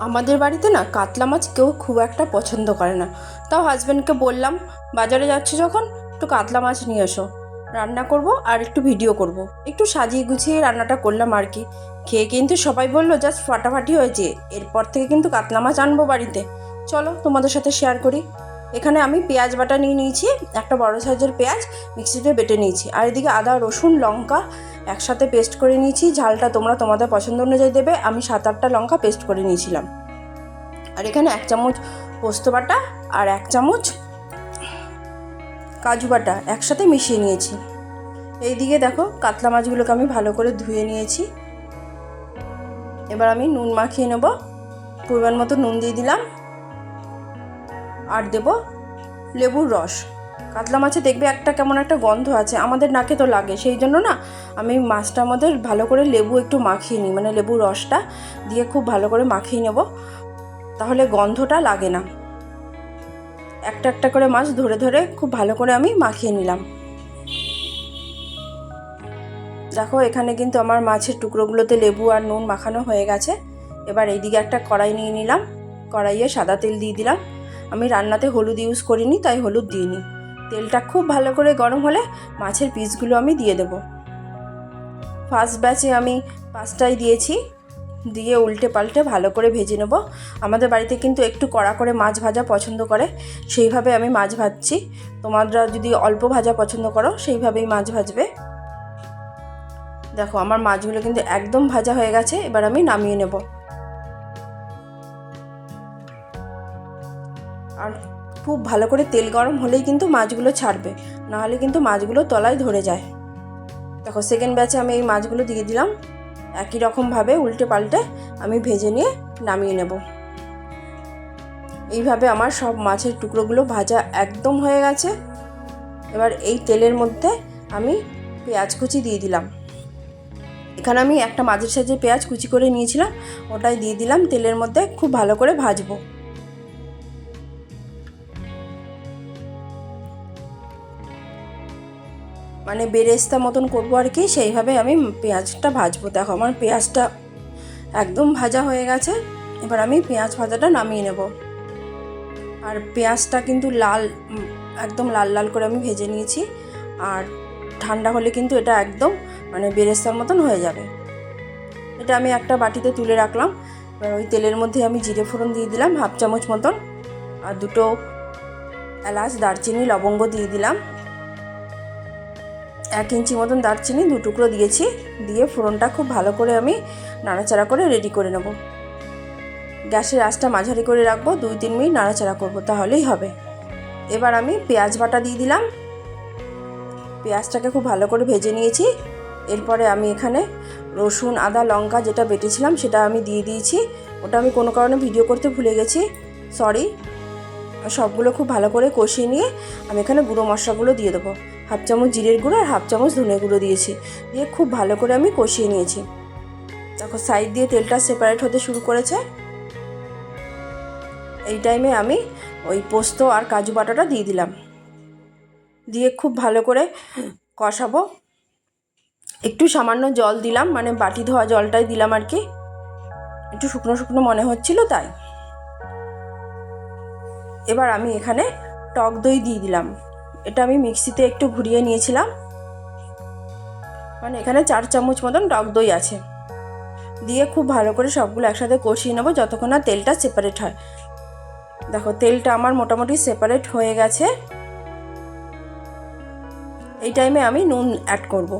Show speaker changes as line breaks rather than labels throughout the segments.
আমাদের বাড়িতে না কাতলা মাছ কেউ খুব একটা পছন্দ করে না। তাও হাজব্যান্ডকে বললাম, বাজারে যাচ্ছি যখন একটু কাতলা মাছ নিয়ে এসো, রান্না করব আর একটু ভিডিও করব। একটু সাজিয়ে গুছিয়ে রান্নাটা করলাম আর কি। খেয়ে কিন্তু সবাই বললো জাস্ট ফাটাফাটি হয়েছে। এরপর থেকে কিন্তু কাতলা মাছ আনবো বাড়িতে। চলো তোমাদের সাথে শেয়ার করি। এখানে আমি পেঁয়াজ বাটা নিয়ে নিয়েছি, একটা বড় সাইজের পেঁয়াজ মিক্সিতে বেটে নিয়েছি, আর এদিকে আদা রসুন লঙ্কা একসাথে পেস্ট করে নিয়েছি। ঝালটা তোমরা তোমাদের পছন্দ অনুযায়ী দেবে। আমি 7-8টা লঙ্কা পেস্ট করে নিয়েছিলাম। আর এখানে 1 চামচ পোস্ত বাটা আর 1 চামচ কাজু বাটা একসাথে মিশিয়ে নিয়েছি। এইদিকে দেখো কাতলা মাছগুলোকে আমি ভালো করে ধুয়ে নিয়েছি। এবার আমি নুন মাখিয়ে নেব। পরিমাণ মতো নুন দিয়ে দিলাম, আর দেব লেবুর রস। কাতলা মাছে দেখবে একটা কেমন একটা গন্ধ আছে, আমাদের নাকে তো লাগে, সেই জন্য না আমি মাছটার মধ্যে ভালো করে লেবু একটু মাখিয়ে নিই, মানে লেবুর রসটা দিয়ে খুব ভালো করে মাখিয়ে নেব, তাহলে গন্ধটা লাগে না। একটা একটা করে মাছ ধরে ধরে খুব ভালো করে আমি মাখিয়ে নিলাম। দেখো এখানে কিন্তু আমার মাছের টুকরোগুলোতে লেবু আর নুন মাখানো হয়ে গেছে। এবার এইদিকে একটা কড়াই নিয়ে নিলাম, কড়াইয়ে সাদা তেল দিয়ে দিলাম। আমি রান্নাতে হলুদ ইউজ করিনি, তাই হলুদ দিইনি। তেলটা খুব ভালো করে গরম হলে মাছের পিসগুলো আমি দিয়ে দেব। ফার্স্ট ব্যাচে আমি 5টাই দিয়েছি, দিয়ে উল্টে পাল্টে ভালো করে ভেজে নেব। আমাদের বাড়িতে কিন্তু একটু কড়া করে মাছ ভাজা পছন্দ করে, সেইভাবে আমি মাছ ভাজছি। তোমরা যদি অল্প ভাজা পছন্দ করো সেইভাবেই মাছ ভাজবে। দেখো আমার মাছগুলো কিন্তু একদম ভাজা হয়ে গেছে, এবার আমি নামিয়ে নেব। আর খুব ভালো করে তেল গরম হলেই কিন্তু মাছগুলো ছাড়বে, নাহলে কিন্তু মাছগুলো তলায় ধরে যায়। দেখো সেকেন্ড ব্যাচে আমি এই মাছগুলো দিয়ে দিলাম। একই রকমভাবে উল্টে পাল্টে আমি ভেজে নিয়ে নামিয়ে নেব। এইভাবে আমার সব মাছের টুকরোগুলো ভাজা একদম হয়ে গেছে। এবার এই তেলের মধ্যে আমি পেঁয়াজ কুচি দিয়ে দিলাম। এখানে আমি একটা মাঝের সাইজের পেঁয়াজ কুচি করে নিয়েছিলাম, ওটাই দিয়ে দিলাম তেলের মধ্যে। খুব ভালো করে ভাজবো, মানে বেরেস্তা মতন করবো আর কি, সেইভাবে আমি পেঁয়াজটা ভাজবো। দেখো আমার পেঁয়াজটা একদম ভাজা হয়ে গেছে। এবার আমি পেঁয়াজ ভাজাটা নামিয়ে নেব। আর পেঁয়াজটা কিন্তু একদম লাল লাল করে আমি ভেজে নিয়েছি। আর ঠান্ডা হলে কিন্তু এটা একদম মানে বেরেস্তার মতন হয়ে যাবে। এটা আমি একটা বাটিতে তুলে রাখলাম। এবার ওই তেলের মধ্যে আমি জিরে ফোড়ন দিয়ে দিলাম 1/2 চামচ মতন, আর 2টো এলাচ দারচিনি লবঙ্গ দিয়ে দিলাম। 1 ইঞ্চি মতন দারচিনি 2 টুকরো দিয়েছি। দিয়ে ফোড়নটা খুব ভালো করে আমি নাড়াচাড়া করে রেডি করে নেব। গ্যাসের আঁচটা মাঝারি করে রাখবো, 2-3 মিনিট নাড়াচাড়া করব, তাহলেই হবে। এবার আমি পেঁয়াজ বাটা দিয়ে দিলাম। পেঁয়াজটাকে খুব ভালো করে ভেজে নিয়েছি। এরপরে আমি এখানে রসুন আদা লঙ্কা যেটা বেটেছিলাম সেটা আমি দিয়ে দিয়েছি। ওটা আমি কোনো কারণে ভিডিও করতে ভুলে গেছি, সরি। সবগুলো খুব ভালো করে কষিয়ে নিয়ে আমি এখানে গুঁড়ো মশলাগুলো দিয়ে দেবো। 1/2 চামচ জিরের গুঁড়ো আর 1/2 চামচ ধনে গুঁড়ো দিয়েছি, দিয়ে খুব ভালো করে আমি কষিয়ে নিয়েছি। দেখো সাইড দিয়ে তেলটা সেপারেট হতে শুরু করেছে। এই টাইমে আমি ওই পোস্ত আর কাজু বাটাটা দিয়ে দিলাম, দিয়ে খুব ভালো করে কষাবো। একটু সামান্য জল দিলাম, মানে বাটি ধোয়া জলটাই দিলাম আর কি, একটু শুকনো শুকনো মনে হচ্ছিল তাই। এবার আমি এখানে টক দই দিয়ে দিলাম। এটা আমি মিক্সিতে একটু ঘুরিয়ে নিয়েছিলাম, মানে এখানে 4 চামচ মতন টক দই আছে। দিয়ে খুব ভালো করে সবগুলো একসাথে কষিয়ে নেবো যতক্ষণ না তেলটা সেপারেট হয়। দেখো তেলটা আমার মোটামুটি সেপারেট হয়ে গেছে। এই টাইমে আমি নুন অ্যাড করব।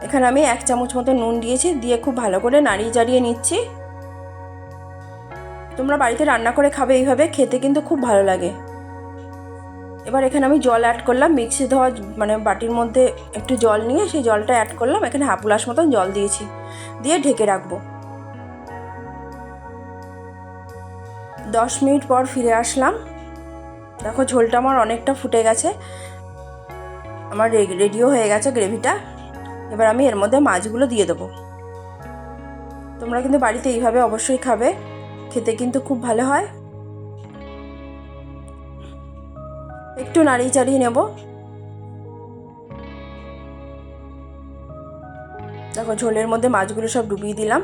এখানে আমি 1 চামচ মতো নুন দিয়েছি, দিয়ে খুব ভালো করে নাড়িয়ে চাড়িয়ে নিচ্ছি। তোমরা বাড়িতে রান্না করে খাবে, এইভাবে খেতে কিন্তু খুব ভালো লাগে। এবার এখানে আমি জল অ্যাড করলাম, মিক্সি ধোয়া মানে বাটির মধ্যে একটু জল নিয়ে সেই জলটা অ্যাড করলাম। এখানে 1/2 গ্লাস মতন জল দিয়েছি, দিয়ে ঢেকে রাখবো। 10 মিনিট পর ফিরে আসলাম। দেখো ঝোলটা আমার অনেকটা ফুটে গেছে, আমার রেডিও হয়ে গেছে গ্রেভিটা। এবার আমি এর মধ্যে মাছগুলো দিয়ে দেবো। তোমরা কিন্তু বাড়িতে এইভাবে অবশ্যই খাবে, খেতে কিন্তু খুব ভালো হয়। একটু নাড়িয়ে চাড়িয়ে নেব। দেখো ঝোলের মধ্যে মাছগুলো সব ডুবিয়ে দিলাম।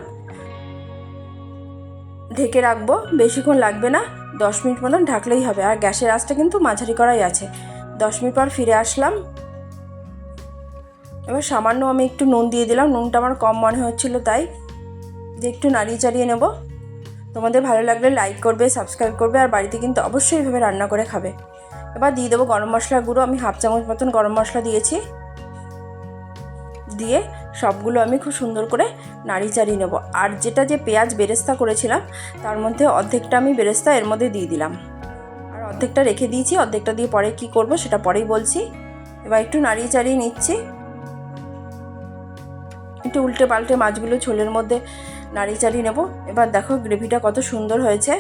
ঢেকে রাখবো, বেশিক্ষণ লাগবে না, 10 মিনিট মতন ঢাকলেই হবে। আর গ্যাসের আঁচটা কিন্তু মাঝারি করাই আছে। 10 মিনিট পর ফিরে আসলাম। এবার সামান্য আমি একটু নুন দিয়ে দিলাম, নুনটা আমার কম মনে হচ্ছিলো, তাই যে একটু নাড়িয়ে চাড়িয়ে নেব। তোমাদের ভালো লাগলে লাইক করবে, সাবস্ক্রাইব করবে, আর বাড়িতে কিন্তু অবশ্যই এভাবে রান্না করে খাবে। এবার দিয়ে দেবো গরম মশলার গুঁড়ো, আমি 1/2 চামচ মতন গরম মশলা দিয়েছি। দিয়ে সবগুলো আমি খুব সুন্দর করে নাড়িয়ে চাড়িয়ে নেব। আর যেটা যে পেঁয়াজ বেরেস্তা করেছিলাম তার মধ্যে অর্ধেকটা আমি বেরেস্তা এর মধ্যে দিয়ে দিলাম, আর অর্ধেকটা রেখে দিয়েছি। অর্ধেকটা দিয়ে পরে কি করব সেটা পরেই বলছি। এবার একটু নাড়িয়ে চাড়িয়ে নিচ্ছি, একটু উল্টে পাল্টে মাছগুলো ঝোলের মধ্যে নাড়িয়ে চাড়িয়ে নেব। এবার দেখো গ্রেভিটা কত সুন্দর হয়েছে।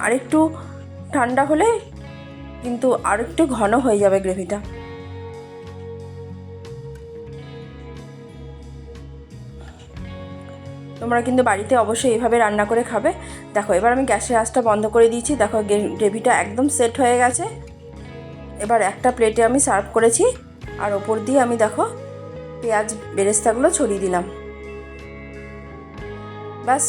আর একটু ঠান্ডা হলে কিন্তু আর একটু ঘন হয়ে যাবে গ্রেভিটা। তোমরা কিন্তু বাড়িতে অবশ্যই এইভাবে রান্না করে খাবে। দেখো এবার আমি গ্যাসের আঁচটা বন্ধ করে দিয়েছি। দেখো গ্রেভিটা একদম সেট হয়ে গেছে। এবার একটা প্লেটে আমি সার্ভ করেছি, আর ওপর দিয়ে আমি দেখো পেঁয়াজ বেরেস্তাগুলো ছড়িয়ে দিলাম। ব্যাস।